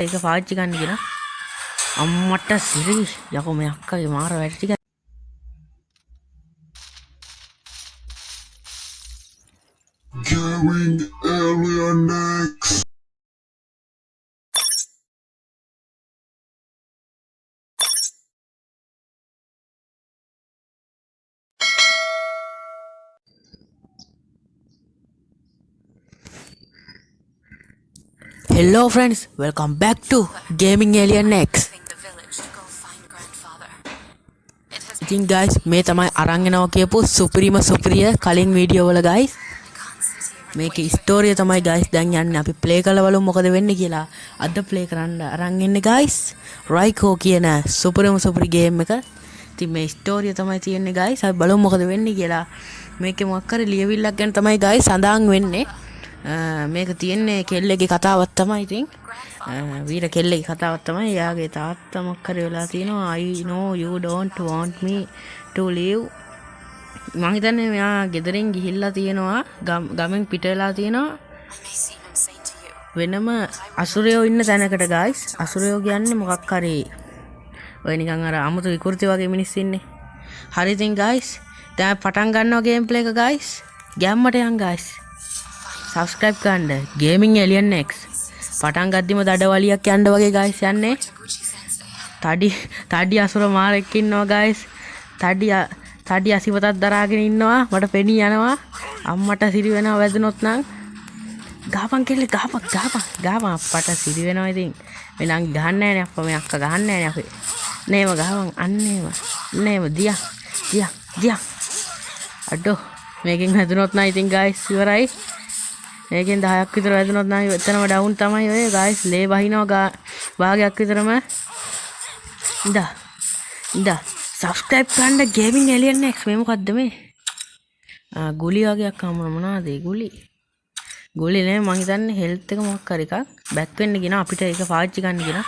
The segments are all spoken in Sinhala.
ඒක පාවිච්චි ගන්න කියලා අම්මට සිරි යකෝ මේ අක්කගේ මාර වැඩ ටික Going earlier next. Hello friends, welcome back to Gaming Alien X. ඉතින් guys මේ තමයි අරන් එනවා කියපු සුපිරිම සුපිරිය කලින් වීඩියෝ වල guys මේකේ ස්ටෝරිය තමයි guys දැන් යන්නේ අපි ප්ලේ කරලා බලමු මොකද වෙන්නේ කියලා. අද ප්ලේ කරන්න අරන් ඉන්නේ guys රයිකෝ කියන සුපිරිම සුපිරි ගේම් එක. ඉතින් මේ ස්ටෝරිය තමයි තියෙන්නේ guys. අපි බලමු මොකද වෙන්නේ කියලා. මේකේ මොකක් හරි ලියවිල්ලක් ගැන තමයි guys සඳහන් වෙන්නේ. මේක තියෙන්නේ කෙල්ලගේ කතාවක් තමයි. ඉතින් වීර කෙල්ලගේ කතාවක් තමයි. එයාගේ තාත්තා මොකක් හරි වෙලා තිනවා. I know you don't want me to leave. මම හිතන්නේ මෙයා ගෙදරින් ගිහිල්ලා තියෙනවා. ගමෙන් පිට වෙලා තියෙනවා. වෙනම අසුරයෝ ඉන්න තැනකට guys. අසුරයෝ කියන්නේ මොකක් හරි ඔය නිකන් අර අමුතු විකෘති වගේ මිනිස්සු ඉන්නේ. හරි ඉතින් guys දැන් පටන් ගන්නවා ගේම් ප්ලේ එක guys. ගැම්මට යන් guys. subscribe කරන්න Gaming Alien X. පටන් ගද්දිම දඩවලියක් යන්න වගේ guys යන්නේ. තඩි අසුර මාරෙක් ඉන්නවා guys. තඩි අසිපතක් දරාගෙන ඉන්නවා. මට පෙනී යනවා. අම්මට සිරි වෙනවා වැදුනොත් නම්. ගාපන් කෙල්ල ගාපන් අප්පට සිරි වෙනවා ඉතින්. මේ නම් ගහන්නේ නැහැනේ අප්පා මේ අක්කා ගහන්නේ නැහැනේ අපේ. නේම ගහවන් අන්නේම. නේම දියා. අඩෝ මේකෙන් වැදුනොත් නම් ඉතින් guys ඉවරයි. මේකෙන් 10ක් විතර වැදුනොත් නම් එතනම ඩවුන් තමයි ඔය guys. ලේ බහිනවා භාගයක් විතරම. ඉඳා subscribe කරන්න Gaming Alien X. මේ මොකද්ද මේ? ගුලි වගේක් හම්බුන මොනවාද ඒ ගුලි නේ මං හිතන්නේ හෙල්ත් එක මොකක් හරි එකක් බැක් වෙන්න කියන අපිට ඒක පාවිච්චි ගන්න කියන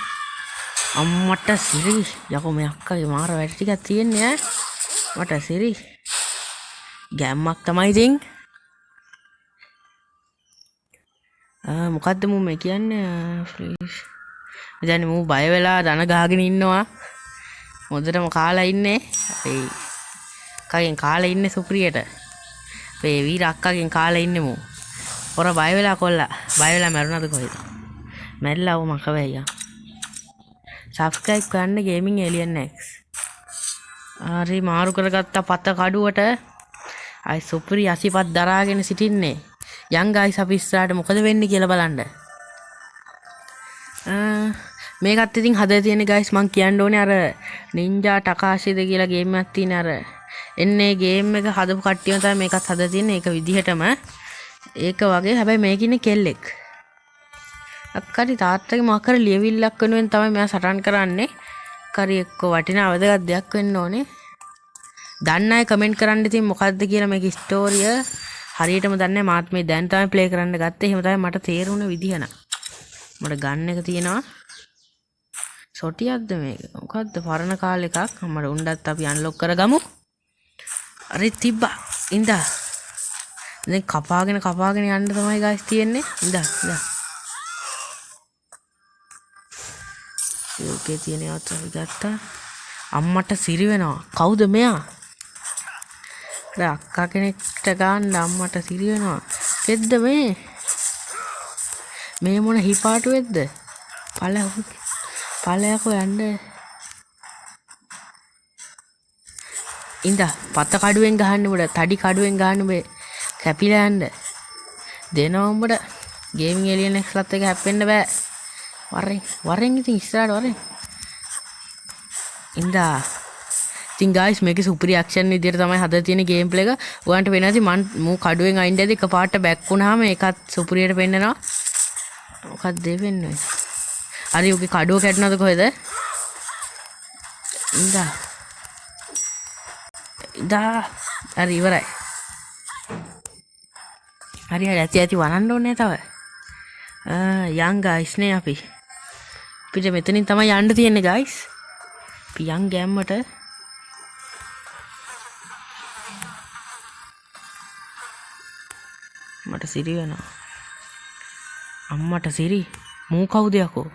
අම්මට සිරි යකෝ මේ අක්කගේ මාර වැඩ ටිකක් තියෙන්නේ ඈ මට සිරි ගැම්මක් තමයි ඉතින් මොකද්ද මම කියන්නේ ප්ලීස් දැන් මම බය වෙලා දන ගහගෙන ඉන්නවා මොදටම කාලා ඉන්නේ ඒ කගෙන් කාලා ඉන්නේ සුප්‍රියට මේ වීර අක්කගෙන් කාලා ඉන්නේ මෝ පොර බය වෙලා කොල්ලා බය වෙලා මැරුණාද කොහෙද මැරිලා වම කවැයියා subscribe කරන්න Gaming Alien X. හරි මාරු කරගත්ත පත කඩුවට අය සුප්‍රි අසිපත් දරාගෙන සිටින්නේ යන් guys අපි ඉස්සරහට මොකද වෙන්නේ කියලා බලන්න. මේකත් ඉතින් හදලා තියෙන guys මං කියන්න ඕනේ අර නින්ජා ටකාෂිද කියලා ගේම් එකක් තියෙන අර එන්නේ ගේම් එක හදපු කට්ටියම තමයි මේකත් හදලා තියෙන්නේ ඒක විදිහටම ඒක වගේ හැබැයි මේක ඉන්නේ කෙල්ලෙක් අක්කරි තාත්තගේ මොකක් හරි ලියවිල්ලක් වෙනුවෙන් තමයි මෙයා සටන් කරන්නේ කරි එක්ක වටිනා වැදගත් දෙයක් වෙන්න ඕනේ දන්න අය කමෙන්ට් කරන්න ඉතින් මොකද්ද කියලා මේක ස්ටෝරිය හරියටම දන්නේ මාත් මේ දැන් තමයි ප්ලේ කරන්න ගත්තේ එහෙම තමයි මට තේරුණ විදිහ න ะ මට ගන්න එක තියෙනවා සොටියක්ද මේක මොකද්ද පරණ කාලේ එකක් මම උණ්ඩත් අපි අන්ලොක් කරගමු අර තිබ්බා ඉඳා දැන් කපාගෙන යන්න තමයි guys තියෙන්නේ ඉඳා ඒකේ තියෙන යත් අපි ගත්තා අම්මට සිරි වෙනවා කවුද මෙයා අක්කා කෙනෙක්ට ගන්න අම්මට සිරි වෙනවා කෙද්ද මේ මොන හිපාටු වෙද්ද පළයකෝ යන්න ඉඳා පත කඩුවෙන් ගහන්න උඹට තඩි කඩුවෙන් ගහන්න උඹේ කැපිලා යන්න දෙනවා උඹට Gaming Alien X ලත් එක හැප්පෙන්න බෑ වරෙන් ඉතින් ඉස්සරහට වරෙන් ඉඳා ඉතින් guys මේකේ සුපිරි ඇක්ෂන් විදියට තමයි හදලා තියෙන ගේම් ප්ලේ එක. ඔයන්ට වෙන්නේ නැති මූ කඩුවෙන් අයින් දැදි එකපාරට බැක් වුණාම ඒකත් සුපිරියට පෙන්නනවා. මොකක්ද දෙවෙන්නේ? හරි ඔගේ කඩුව කැඩුණාද කොහෙද? ඉඳා හරි ඉවරයි. හරි ඇති වනන්න ඕනේ තව. යන් guys නේ අපි. අපිට මෙතනින් තමයි යන්න තියෙන්නේ guys. අපි යන් ගැම්මට මට සිරි වෙනවා අම්මට සිරි මූ කවුද යකෝ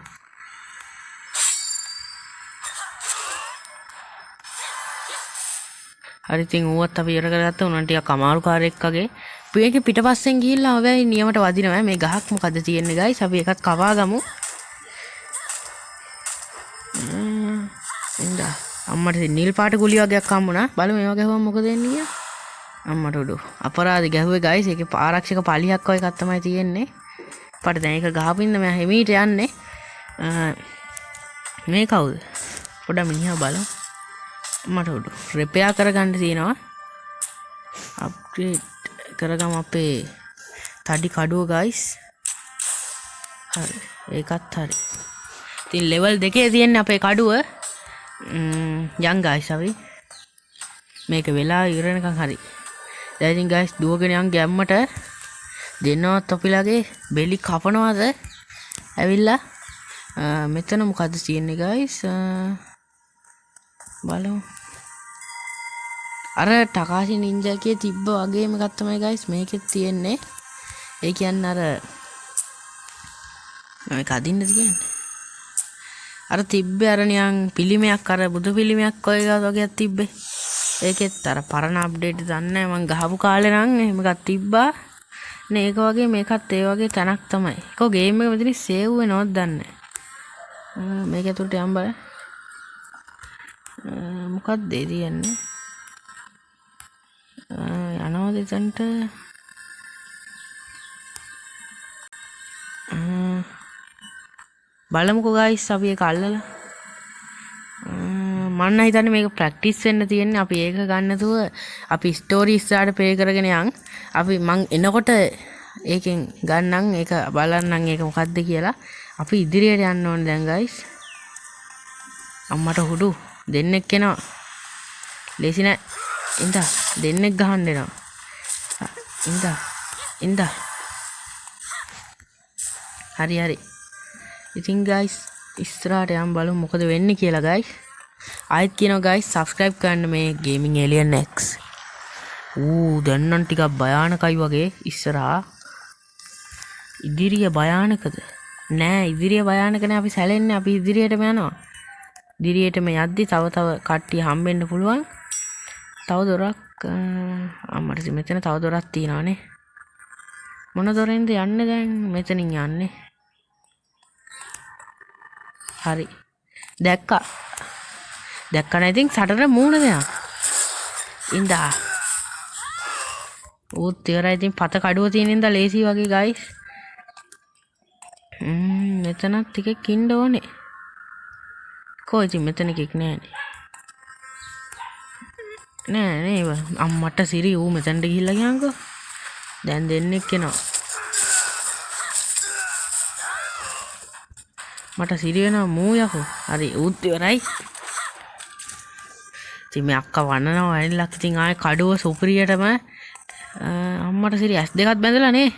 හරි ඉතින් ඌවත් අපි ඉවර කරගත්තා. උනන් ටිකක් අමාරුකාරයෙක් වගේ. මේකේ පිටපස්සෙන් ගිහිල්ලා ආවයි නියමට වදිනවා. මේ ගහක් මොකද තියෙන්නේ guys? අපි එකත් කවා ගමු. ඉන්දා අම්මට නිල් පාට ගුලි වගේක් හම්බුණා. බලමු මේවා ගැහුවම මොකද වෙන්නේ කියලා. අම්මට උඩු අපරාධ ගැහුවේ guys. ඒකේ ආරක්ෂක පලියක් වගේ එකක් තමයි තියෙන්නේ. අපට දැන් ඒක ගහපින්න මම හිමීට යන්නේ. මේ කවුද? පොඩ මිනිහා බලමු. අම්මට උඩු රිපෙයාර් කරගන්න තියෙනවා. අප්ග්‍රේඩ් කරගමු අපේ තඩි කඩුව guys. හරි ඒකත් හරි. ඉතින් ලෙවල් 2 තියෙන්නේ අපේ කඩුව. යන් guys අපි මේක වෙලා ඉවරනකම් හරි. දැන් ඉතින් guys දුවගෙන යන් ගැම්මට දෙන්නවත් අපිලාගේ බෙලි කපනවාද? ඇවිල්ලා මෙතන මොකද්ද තියෙන්නේ guys? බලමු. අර ටකාෂි නින්ජා එකේ තිබ්බ වගේම එකක් තමයි guys මේකෙත් තියෙන්නේ. ඒ කියන්නේ අර මේක අදින්න තියෙන්නේ. අර තිබ්බේ අර නියන් පිළිමයක් අර බුදු පිළිමයක් වගේක් තිබ්බේ. ඒකෙත් අර පරණ අප්ඩේට් දන්නේ මම ගහපු කාලේ නම් එහෙම එකක් තිබ්බා. නේ ඒක වගේ මේකත් ඒ වගේ තැනක් තමයි. ඒකෝ ගේම් එක මෙතන සේව් වෙනවද දන්නේ නැහැ. මේක ඇතුළට යම් බලන්න. මොකක්ද ඒ තියන්නේ? යනවාද එතනට? බලමුකෝ guys අපි ඒක අල්ලලා. මන්න හිතන්නේ මේක ප්‍රැක්ටිස් වෙන්න තියෙන්නේ. අපි ඒක ගන්න නැතුව අපි ස්ටෝරි ඉස්සරහට ප්ලේ කරගෙන යන්. අපි මං එනකොට ඒකෙන් ගන්නම් ඒක බලන්නම් ඒක මොකද්ද කියලා. අපි ඉදිරියට යන්න ඕනේ දැන් guys. අම්මට හුඩු දෙන්නෙක් එනවා. ලේසි නෑ. ඉඳා දෙන්නෙක් ගහන්න එනවා. ඉඳා. හරි. ඉතින් guys ඉස්සරහට යම් බලමු මොකද වෙන්නේ කියලා guys. ආයෙත් කියනවා guys subscribe කරන්න මේ gaming alien x. දැන් නම් ටිකක් භයානකයි වගේ ඉස්සරහා. ඉදිරිය භයානකද? නෑ ඉදිරිය භයානක නෑ. අපි සැලෙන්නේ. අපි ඉදිරියටම යනවා. ඉදිරියටම යද්දි තව කට්ටිය හම්බෙන්න පුළුවන්. තව දොරක් අම්මට මෙතන තව දොරක් තියෙනවානේ. මොන දොරෙන්ද යන්නේ දැන්? මෙතනින් යන්නේ. හරි. දැක්කා නේද? ඉතින් සටන මූණ දෙනවා. ඉඳා. ඌත් ඉවරයි. ඉතින් පත කඩුව තියෙන ඉඳලා ලේසි වගේ guys. මෙතනත් ටිකක් ඉන්න ඕනේ. කොයි ඉතින් මෙතන එකක් නෑනේ. නෑ අම්මට සිරි ඌ මෙතනට ගිහිල්ලා ගියාන්කෝ. දැන් දෙන්නෙක් එනවා. මට සිරි වෙනවා මූ යකෝ. හරි ඌත් ඉවරයි. ඉතින් මේ අක්කා වන්නනවා ඇනිලක්. ඉතින් ආයේ කඩුව සුපිරියටම අම්මට සිරි S2ක් බැඳලා නේ.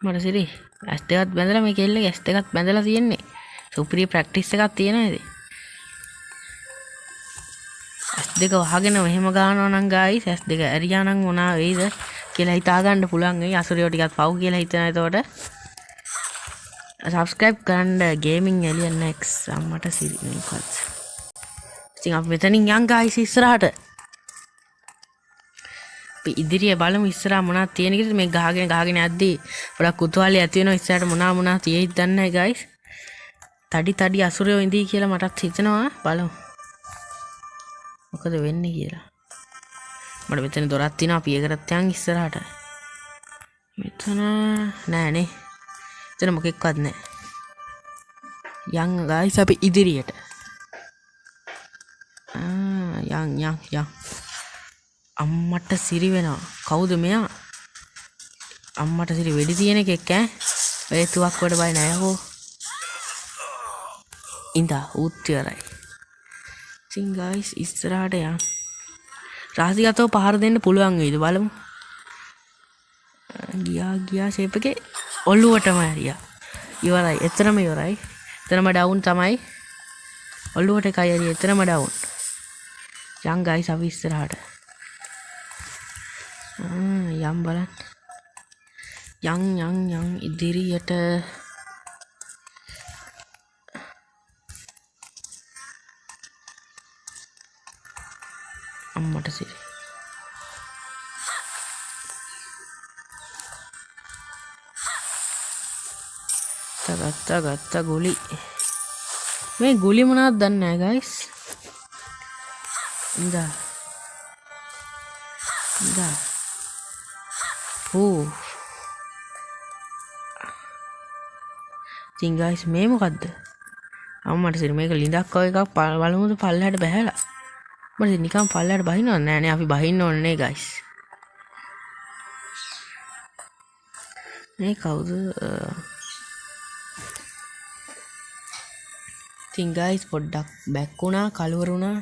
මට සිරි S2ක් බැඳලා මේ කෙල්ලගේ S2ක් බැඳලා තියෙන්නේ. සුපිරිය ප්‍රැක්ටිස් එකක් තියෙනවා ඉතින්. S2 වහගෙන මෙහෙම ගන්නවා නම් guys S2 ඇරියා නම් මොනා වෙයිද කියලා හිතා ගන්න පුළුවන්. ඒ අසුරියෝ ටිකක් පව් කියලා හිතනවා. එතකොට subscribe කරන්න gaming alien x. අම්මට සිරි මේකත්. ඉතින් අපි මෙතනින් යන් guys ඉස්සරහට. අපි ඉදිරිය බලමු ඉස්සරහ මොනවද තියෙන කියලා. මේ ගහගෙන යද්දී ගොඩක් කුතුහලයක් ඇති වෙනවා. ඉස්සරහට මොනවා තියෙයිද දන්නේ නැහැ guys. තඩි අසුරයෝ ඉඳී කියලා මටත් හිතෙනවා. බලමු මොකද වෙන්නේ කියලා. මට මෙතන දොරක් තියෙනවා. අපි ඒකටත් යන් ඉස්සරහට. මෙතන නෑනේ. එතන මොකෙක්වත් නෑ. යන් guys අපි ඉදිරියට. යන්. අම්මට සිරි වෙනවා. කවුද මෙයා? අම්මට සිරි වෙඩි තියෙන එකෙක් ඈ. ඔය තුවක් කොට බය නෑ හෝ. ඉඳා ඌත් ඉවරයි. ඉතින් guys ඉස්සරහට යන්න. රහසිගතව පහර දෙන්න පුළුවන් වේද බලමු. ගියා ෂේප් එකේ ඔළුවටම හරියා. ඉවරයි. එතරම් ඉවරයි. එතරම් ඩවුන් තමයි. ඔළුවට එකයි හරි එතරම් ඩවුන්. යන් guys අපි ඉස්සරහට. යම් බලන්න. යන් ඉදිරියට. අම්මට සිරි ගත්ත ගුලි මේ ගුලි මොනවද දන්නේ නැහැ guys ඉඳා ඉතින් guys මේ මොකද්ද අම්මට සිරි මේක ලිඳක් වගේ එකක් බලමුද පල්ලෙහාට බහැලා මට නිකන් පල්ලෙහාට බහිනව නෑ නේ අපි බහින්න ඕනේ නේ guys මේ කවුද ඉතින් guys පොඩ්ඩක් බැක් වුණා කලවර වුණා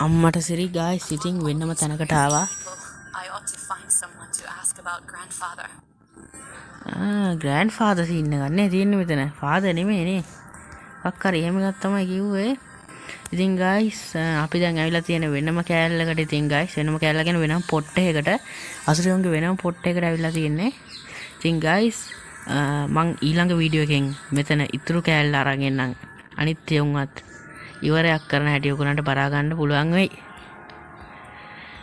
අම්මට සිරි guys ඉතින් වෙන්නම තැනකට ආවා I ought to find someone to ask about grandfather. grandfather scene එක නේ තියෙන්නේ මෙතන father නෙමෙයිනේ එකක් හරි එහෙම එකක් තමයි කිව්වේ ඉතින් guys අපි දැන් ඇවිල්ලා තියෙන වෙනම කෑල්ලකට ඉතින් guys වෙනම කෑල්ල කියන වෙනම පොට් එකකට අසුරියන්ගේ වෙනම පොට් එකකට ඇවිල්ලා තියෙන්නේ ඉතින් guys මං ඊළඟ වීඩියෝ එකෙන් මෙතන ඉතුරු කෑල්ල අරන් එන්නම් අනිත් යොන්වත් ඉවරයක් කරන හැටි ඔයගොල්ලන්ට බලා ගන්න පුළුවන් වෙයි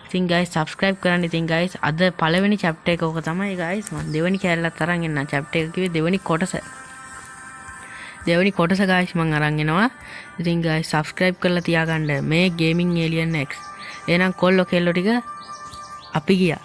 ඉතින් guys subscribe කරන්න ඉතින් guys අද පළවෙනි chapter එක ඕක තමයි guys මම දෙවෙනි කෑල්ලත් අරන් එන්නම් chapter එක කිව්වේ දෙවෙනි කොටස guys මම අරන් එනවා ඉතින් guys subscribe කරලා තියාගන්න මේ gaming alien x එහෙනම් කොල්ලෝ කෙල්ලෝ ටික අපි ගියා